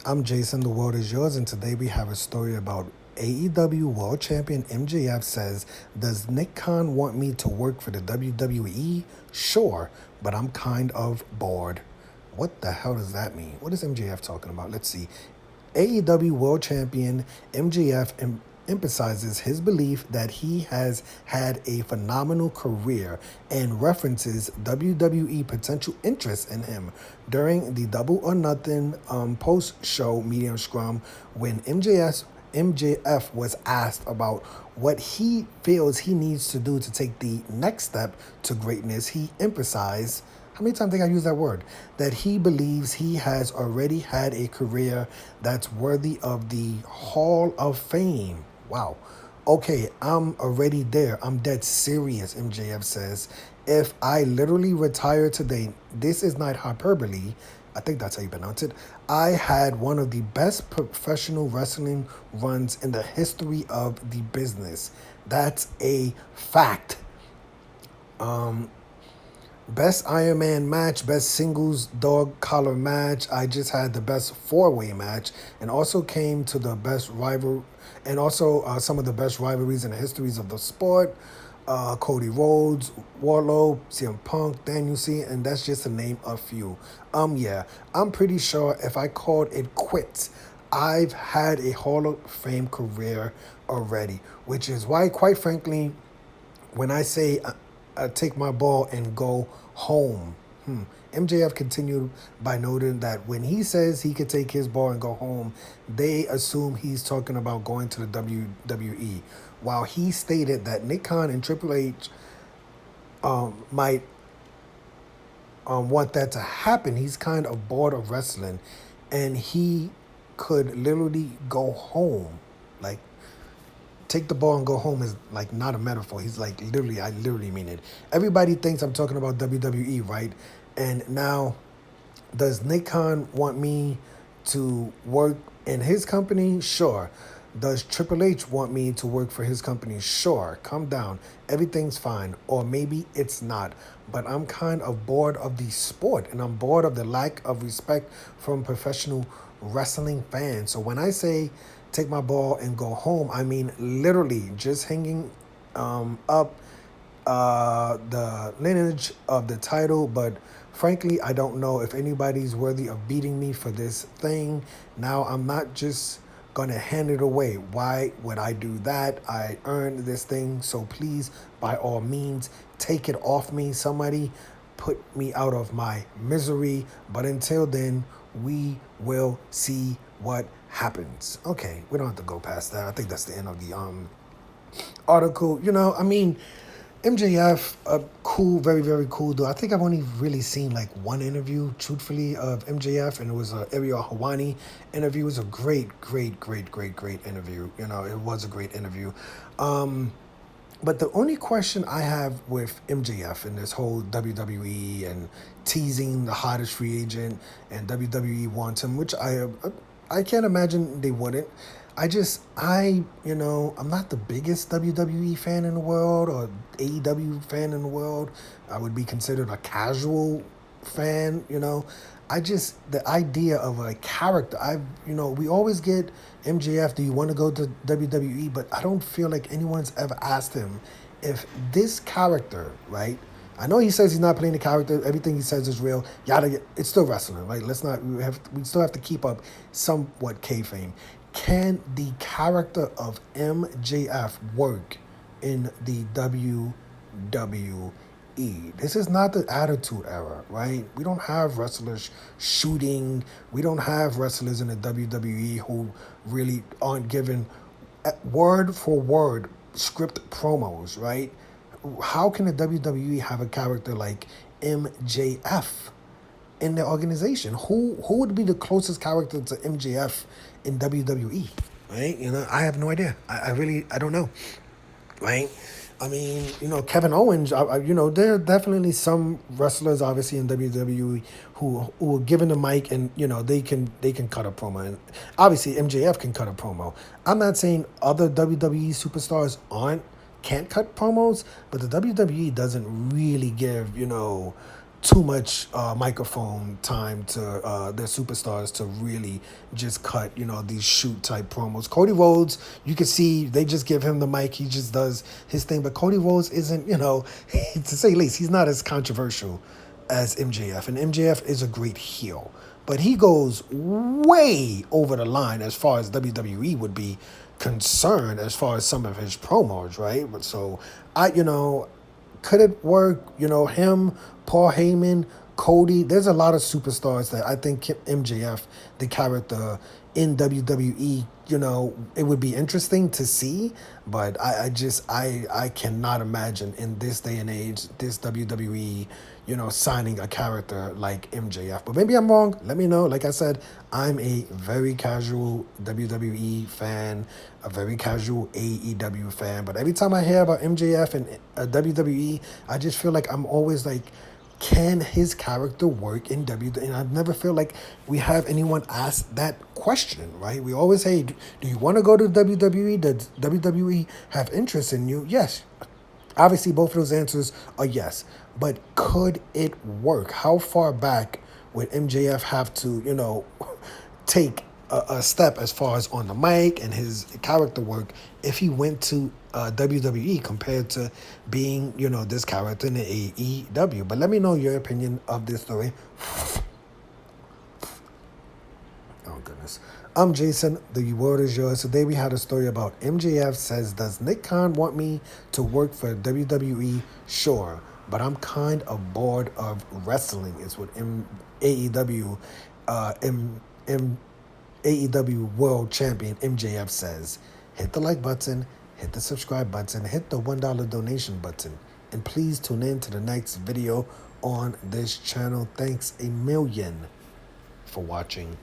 I'm Jason, the world is yours, and today we have a story about AEW World Champion MJF says, "Does Nick Khan want me to work for the WWE? Sure, but I'm kind of bored." What the hell does that mean? What is MJF talking about? Let's see. AEW World Champion MJF emphasizes his belief that he has had a phenomenal career and references WWE potential interest in him during the Double or Nothing post-show medium scrum when MJF was asked about what he feels he needs to do to take the next step to greatness. He emphasized, how many times think I use that word? That he believes he has already had a career that's worthy of the Hall of Fame. Wow. Okay, I'm already there. I'm dead serious, MJF says. If I literally retire today, this is not hyperbole. I think that's how you pronounce it. I had one of the best professional wrestling runs in the history of the business. That's a fact. Best Iron Man match, best singles dog collar match. I just had the best four-way match, and also came to the best rival, and also some of the best rivalries in the histories of the sport. Cody Rhodes, Warlow, CM Punk, Danielson, and that's just to name a few. Yeah, I'm pretty sure if I called it quits, I've had a Hall of Fame career already, which is why, quite frankly, when I say I take my ball and go home. MJF continued by noting that when he says he could take his ball and go home, they assume he's talking about going to the WWE. While he stated that Nick Khan and Triple H might want that to happen, he's kind of bored of wrestling and he could literally go home. Like, take the ball and go home is like not a metaphor. He's like, literally, I literally mean it. Everybody thinks I'm talking about WWE, right? And now, does Nick Khan want me to work in his company? Sure. Does Triple H want me to work for his company? Sure. Calm down. Everything's fine. Or maybe it's not. But I'm kind of bored of the sport, and I'm bored of the lack of respect from professional wrestling fans. So when I say take my ball and go home, I mean literally just hanging up the lineage of the title. But frankly, I don't know if anybody's worthy of beating me for this thing. Now, I'm not just gonna hand it away. Why would I do that? I earned this thing, so please, by all means, take it off me. Somebody put me out of my misery. But until then, we will see what happens. Okay, we don't have to go past that. I think that's the end of the article. I mean, MJF, cool, very, very cool dude. I think I've only really seen like one interview, truthfully, of MJF, and it was a Ariel Hawani interview. It was a great, great, great, great, great interview. It was a great interview. But the only question I have with MJF and this whole WWE and teasing the hottest free agent and WWE wants him, which I can't imagine they wouldn't. I'm not the biggest WWE fan in the world or AEW fan in the world. I would be considered a casual fan. The idea of a character, we always get MJF, do you want to go to WWE? But I don't feel like anyone's ever asked him if this character, right? I know he says he's not playing the character. Everything he says is real. It's still wrestling, right? We still have to keep up somewhat kayfabe. Can the character of MJF work in the WWE? This is not the Attitude Era, right? We don't have wrestlers shooting. We don't have wrestlers in the WWE who really aren't given word for word script promos, right? How can the WWE have a character like MJF in their organization? Who would be the closest character to MJF in WWE, right? I have no idea. I don't know, right? I mean, Kevin Owens, there are definitely some wrestlers, obviously, in WWE who are given the mic and, they can cut a promo. And obviously, MJF can cut a promo. I'm not saying other WWE superstars can't cut promos, but the WWE doesn't really give, too much microphone time to their superstars to really just cut, these shoot type promos. Cody Rhodes, you can see they just give him the mic. He just does his thing. But Cody Rhodes isn't, to say the least, he's not as controversial as MJF. And MJF is a great heel. But he goes way over the line as far as WWE would be concerned as far as some of his promos, right? So could it work? Him, Paul Heyman, Cody. There's a lot of superstars that I think MJF, the character in WWE, it would be interesting to see. But I cannot imagine in this day and age, this WWE, signing a character like MJF. But maybe I'm wrong. Let me know. Like I said, I'm a very casual WWE fan, a very casual AEW fan. But every time I hear about MJF and WWE, I just feel like I'm always like, can his character work in WWE? And I never feel like we have anyone ask that question, right? We always say, do you want to go to WWE? Does WWE have interest in you? Yes. Obviously, both of those answers are yes. But could it work? How far back would MJF have to, take a step as far as on the mic and his character work if he went to WWE compared to being, this character in the AEW? But let me know your opinion of this story. Oh, goodness. I'm Jason. The world is yours. Today we had a story about MJF says, does Nick Khan want me to work for WWE? Sure, but I'm kind of bored of wrestling. It's what AEW World Champion MJF says. Hit the like button, hit the subscribe button, hit the $1 donation button, and please tune in to the next video on this channel. Thanks a million for watching.